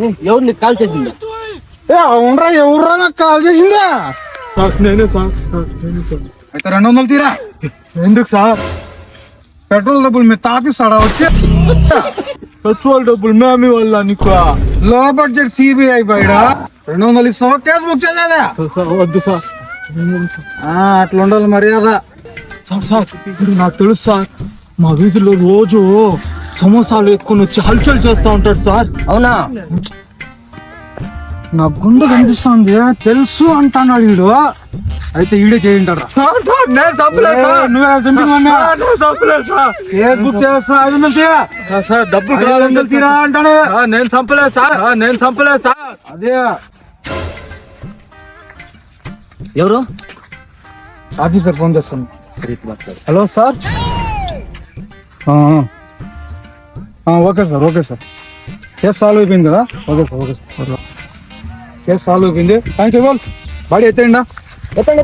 ఎవరు నీకు కాల్ చేసింది? అవునరా, ఎవర్రా నాకు కాల్ చేసిందా? సార్ నేనే సార్. అయితే 200 తీరా. ఎందుకు సార్? పెట్రోల్ డబ్బులు మీ తాత ఇస్తాడా వచ్చి? పెట్రోల్ డబ్బులు మేమే వల్ల నీకు. లో బడ్జెట్ సిబిఐ బయట 200 ఇస్తావా కేసు బుక్ చేసేదా? వద్దు సార్. అట్లా ఉండాలి మర్యాద. సార్ ఇప్పుడు నాకు తెలుసు సార్, మా వీధిలో రోజు సమోసాలు ఎక్కువ వచ్చి హల్చల్ చేస్తా ఉంటాడు సార్. అవునా? నా గుండె కనిపిస్తుంది, తెలుసు అంటాడు వీడు. అయితే ఈడే చేయింటాడు. సార్ నేను చంపలేదు సార్. నువ్వే చంపినా? నేను చంపలేదు సార్. కేసు బుక్ చేస్తా. 500 తీరా. సార్ డబ్బులు 500 తీరా అంటాడు. నేను చంపలేదు సార్. నేను చంపలేదు సార్. అదే ఎవరు? ఆఫీసర్ ఫోన్ చేస్తాను. Hello sir. Okay sir, okay sir. Case solve అయిపోయింది కదా? Okay sir, okay sir. Case solve అయిపోయింది. Thank you. బాడీ ఎత్తేయండి. ఎత్తండి.